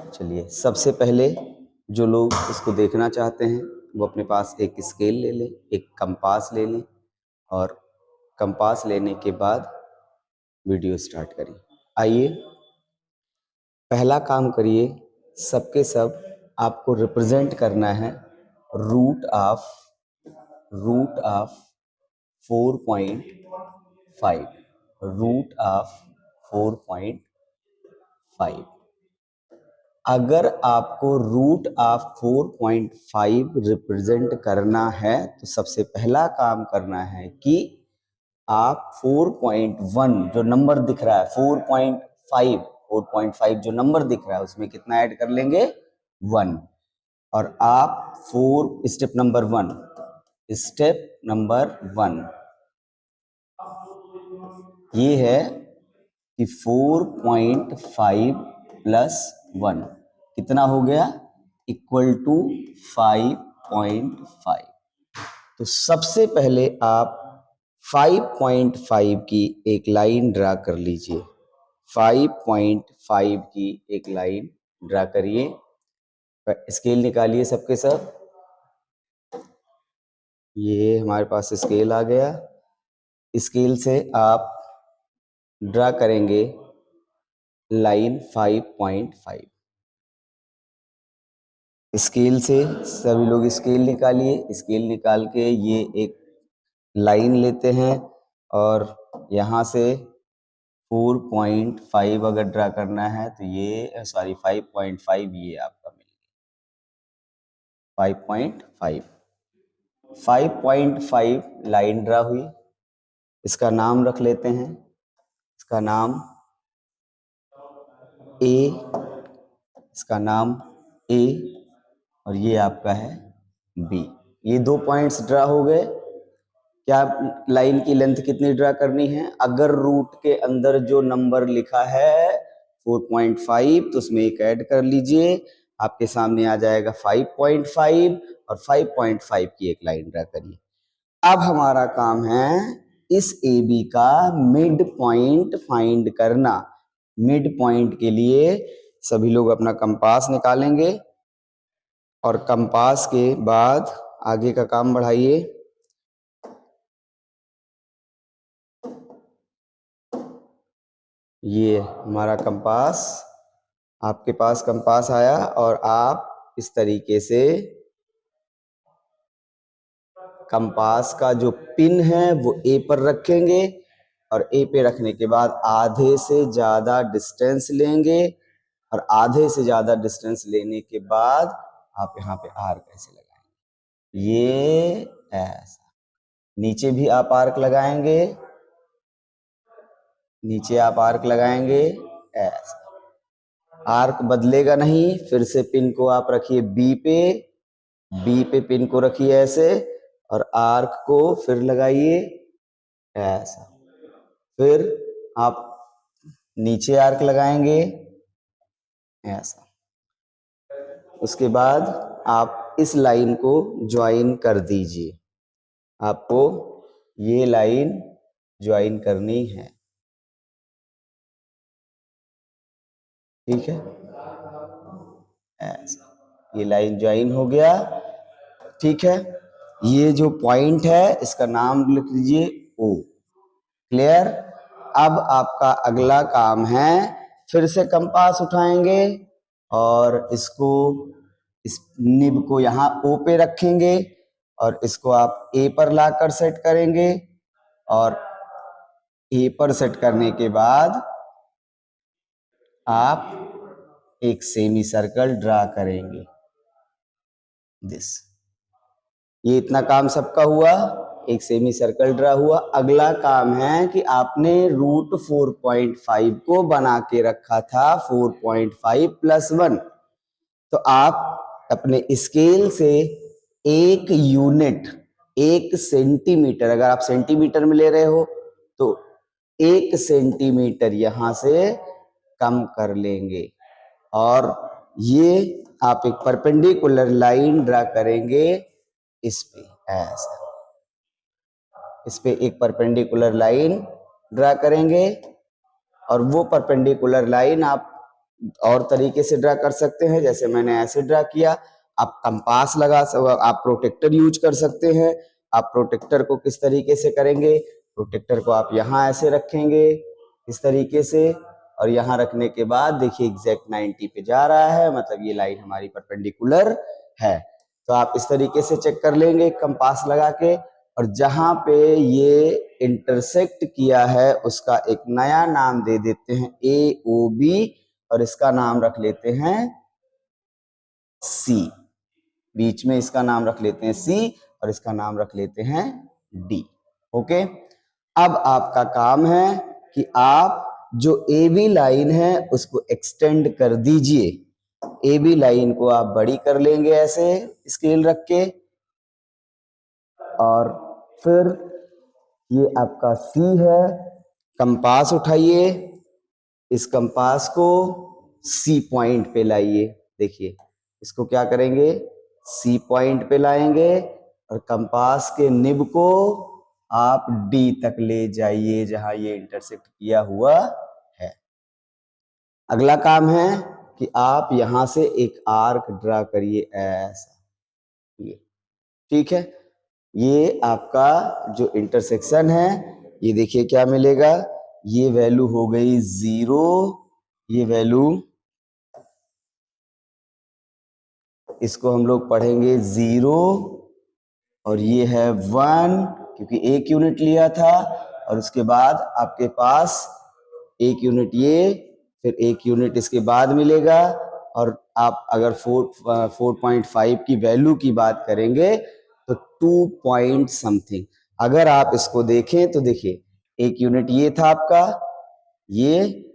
चलिए, सबसे पहले जो लोग इसको देखना चाहते हैं वो अपने पास एक स्केल ले लें, एक कंपास ले लें और कंपास लेने के बाद वीडियो स्टार्ट करिए। आइए, पहला काम करिए, सबके सब आपको रिप्रेजेंट करना है रूट ऑफ 4.5, रूट ऑफ 4.5। अगर आपको रूट ऑफ 4.5 रिप्रेजेंट करना है तो सबसे पहला काम करना है कि आप 4.1 जो नंबर दिख रहा है 4.5 जो नंबर दिख रहा है उसमें कितना ऐड कर लेंगे 1। और आप स्टेप नंबर 1 ये है कि 4.5 प्लस 1 कितना हो गया इक्वल टू 5.5। तो सबसे पहले आप 5.5 की एक लाइन ड्रा कर लीजिए। 5.5 की एक लाइन ड्रा करिए। स्केल निकालिए सबके सब। ये हमारे पास स्केल आ गया। स्केल से आप ड्रा करेंगे लाइन 5.5। स्केल से सभी लोग स्केल निकालिए। स्केल निकाल के ये एक लाइन लेते हैं और यहाँ से 4.5 अगर ड्रा करना है तो ये 5.5 ये आपका मिल गया 5.5 लाइन ड्रा हुई। इसका नाम रख लेते हैं। इसका नाम ए, इसका नाम ए और ये आपका है बी। ये 2 पॉइंट्स ड्रा हो गए। क्या लाइन की लेंथ कितनी ड्रा करनी है? अगर रूट के अंदर जो नंबर लिखा है 4.5 तो उसमें एक ऐड कर लीजिए। आपके सामने आ जाएगा 5.5 और 5.5 की एक लाइन ड्रा करिए। अब हमारा काम है इस ए बी का मिड पॉइंट फाइंड करना। मिड पॉइंट के लिए सभी लोग अपना कंपास निकालेंगे और कंपास के बाद आगे का काम बढ़ाइए। ये हमारा कंपास, आपके पास कंपास आया और आप इस तरीके से कंपास का जो पिन है वो ए पर रखेंगे और ए पे रखने के बाद आधे से ज़्यादा डिस्टेंस लेंगे और आधे से ज़्यादा डिस्टेंस लेने के बाद आप यहाँ पे आर्क ऐसे लगाएंगे। ये ऐसा नीचे भी आप आर्क लगाएंगे, नीचे आप आर्क लगाएंगे ऐसा। आर्क बदलेगा नहीं। फिर से पिन को आप रखिए बी पे पिन को रखिए ऐसे और आर्क को फिर लगाइए ऐसा। फिर आप नीचे आर्क लगाएंगे ऐसा। उसके बाद आप इस लाइन को ज्वाइन कर दीजिए। आपको ये लाइन ज्वाइन करनी है, ठीक है ऐसा। ये लाइन ज्वाइन हो गया, ठीक है। ये जो पॉइंट है इसका नाम लिख लीजिए ओ। क्लियर? अब आपका अगला काम है फिर से कंपास उठाएंगे और इसको इस निब को यहाँ ओ पे रखेंगे और इसको आप ए पर लाकर सेट करेंगे और ए पर सेट करने के बाद आप एक सेमी सर्कल ड्रा करेंगे दिस। ये इतना काम सबका हुआ, एक सेमी सर्कल ड्रा हुआ। अगला काम है कि आपने रूट 4.5 को बना के रखा था 4.5 प्लस 1। तो आप अपने स्केल से एक यूनिट, 1 सेंटीमीटर, अगर आप सेंटीमीटर में ले रहे हो तो 1 सेंटीमीटर यहां से कम कर लेंगे और ये आप एक परपेंडिकुलर लाइन ड्रा करेंगे इस पे ऐसा। इस पे एक परपेंडिकुलर लाइन ड्रा करेंगे और वो परपेंडिकुलर लाइन आप और तरीके से ड्रा कर सकते हैं, जैसे मैंने ऐसे ड्रा किया। आप कंपास आप प्रोटेक्टर यूज कर सकते हैं। आप प्रोटेक्टर को किस तरीके से करेंगे, प्रोटेक्टर को आप यहाँ ऐसे रखेंगे इस तरीके से, और यहाँ रखने के बाद देखिए एग्जैक्ट 90 पे जा रहा है, मतलब ये लाइन हमारी परपेंडिकुलर है। तो आप इस तरीके से चेक कर लेंगे कंपास लगा के, और जहां पे ये इंटरसेक्ट किया है उसका एक नया नाम दे देते हैं AOB, और इसका नाम रख लेते हैं C। बीच में इसका नाम रख लेते हैं C और इसका नाम रख लेते हैं D। ओके, अब आपका काम है कि आप जो AB लाइन है उसको एक्सटेंड कर दीजिए। AB लाइन को आप बड़ी कर लेंगे ऐसे स्केल रख के, और फिर ये आपका C है। कंपास उठाइए, इस कंपास को C पॉइंट पे लाइए। देखिए इसको क्या करेंगे, C पॉइंट पे लाएंगे, और कंपास के निब को आप D तक ले जाइए जहां ये इंटरसेक्ट किया हुआ है। अगला काम है कि आप यहां से एक आर्क ड्रा करिए ऐसा, ये ठीक है। ये आपका जो इंटरसेक्शन है, ये देखिए क्या मिलेगा, ये वैल्यू हो गई 0, ये वैल्यू, इसको हम लोग पढ़ेंगे 0, और ये है 1 क्योंकि 1 यूनिट लिया था, और उसके बाद आपके पास 1 यूनिट ये, फिर 1 यूनिट इसके बाद मिलेगा। और आप अगर 4.5 की वैल्यू की बात करेंगे तो 2 पॉइंट समथिंग। अगर आप इसको देखें तो देखिए 1 यूनिट ये था आपका, ये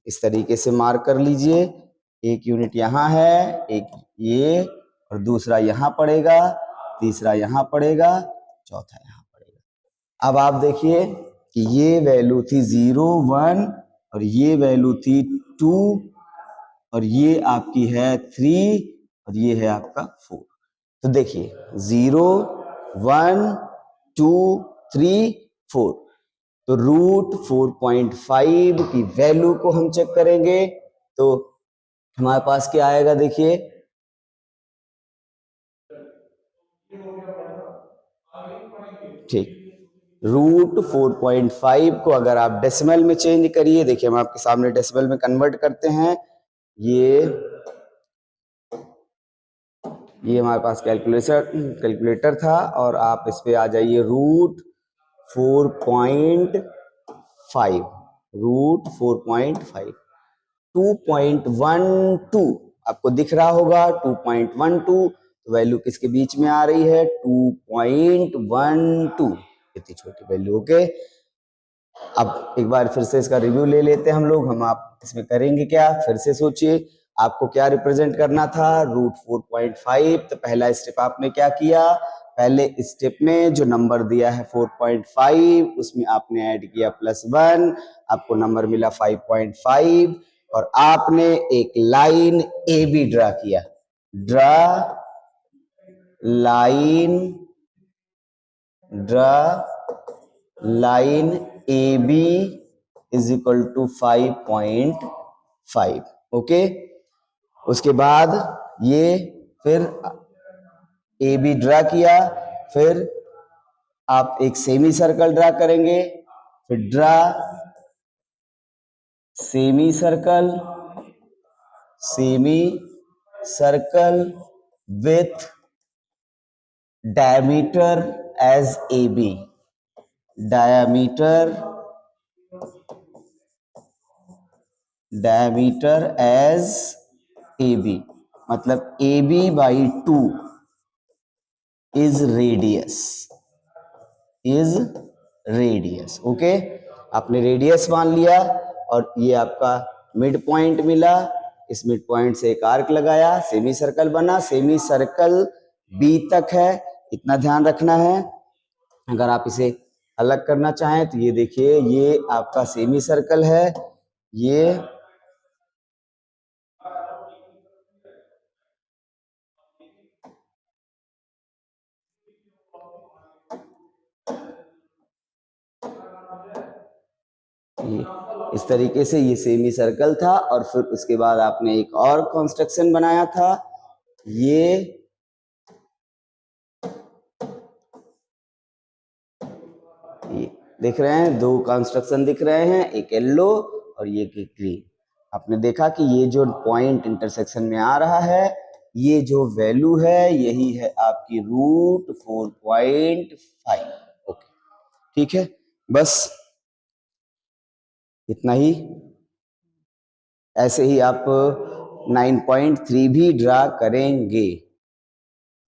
इस तरीके से मार्क कर लीजिए, 1 यूनिट यहाँ है, एक ये, और दूसरा यहाँ पड़ेगा, तीसरा यहाँ पड़ेगा, चौथा यहाँ पड़ेगा। अब आप देखिए कि ये वैल्यू थी 0, 1, और ये वैल्यू थी 2, और ये आपकी है 3, और ये है आपका 4। तो देखिए 0, 1, 2, 3, 4। तो रूट 4.5 की वैल्यू को हम चेक करेंगे तो हमारे पास क्या आएगा, देखिए ठीक, रूट 4.5 को अगर आप डेसिमल में चेंज करिए, देखिए हम आपके सामने डेसिमल में कन्वर्ट करते हैं। ये हमारे पास कैलकुलेटर था, और आप इस पे आ जाइए रूट 4.5, रूट 4.5, 2.12 आपको दिख रहा होगा, 2.12। तो वैल्यू किसके बीच में आ रही है, 2.12, इतनी छोटी वैल्यू। ओके, अब एक बार फिर से इसका रिव्यू ले लेते हैं हम लोग। आप इसमें करेंगे क्या, फिर से सोचिए आपको क्या रिप्रेजेंट करना था, रूट 4.5। तो पहला स्टेप आपने क्या किया, पहले स्टेप में जो नंबर दिया है 4.5 उसमें आपने ऐड किया +1, आपको नंबर मिला 5.5, और आपने एक लाइन ए बी ड्रा किया। Draw line, draw line A B is equal to 5.5। Okay, उसके बाद ये फिर ए बी ड्रा किया, फिर आप एक सेमी सर्कल ड्रा करेंगे, फिर draw semi circle, semi circle with diameter as AB, diameter as AB, मतलब AB by 2 is radius। Okay, आपने रेडियस मान लिया, और ये आपका मिड पॉइंट मिला, इस मिड पॉइंट से एक आर्क लगाया, सेमी सर्कल बना। सेमी सर्कल बी तक है, इतना ध्यान रखना है। अगर आप इसे अलग करना चाहें तो ये देखिए, ये आपका सेमी सर्कल है, ये इस तरीके से ये सेमी सर्कल था और फिर उसके बाद आपने एक और कंस्ट्रक्शन बनाया था, ये दिख रहे हैं, दो कंस्ट्रक्शन दिख रहे हैं, एक येलो और ये ग्रीन। आपने देखा कि ये जो पॉइंट इंटरसेक्शन में आ रहा है, ये जो वैल्यू है यही है आपकी √4.5। ओके, ठीक है, बस इतना ही। ऐसे ही आप 9.3 भी ड्रा करेंगे।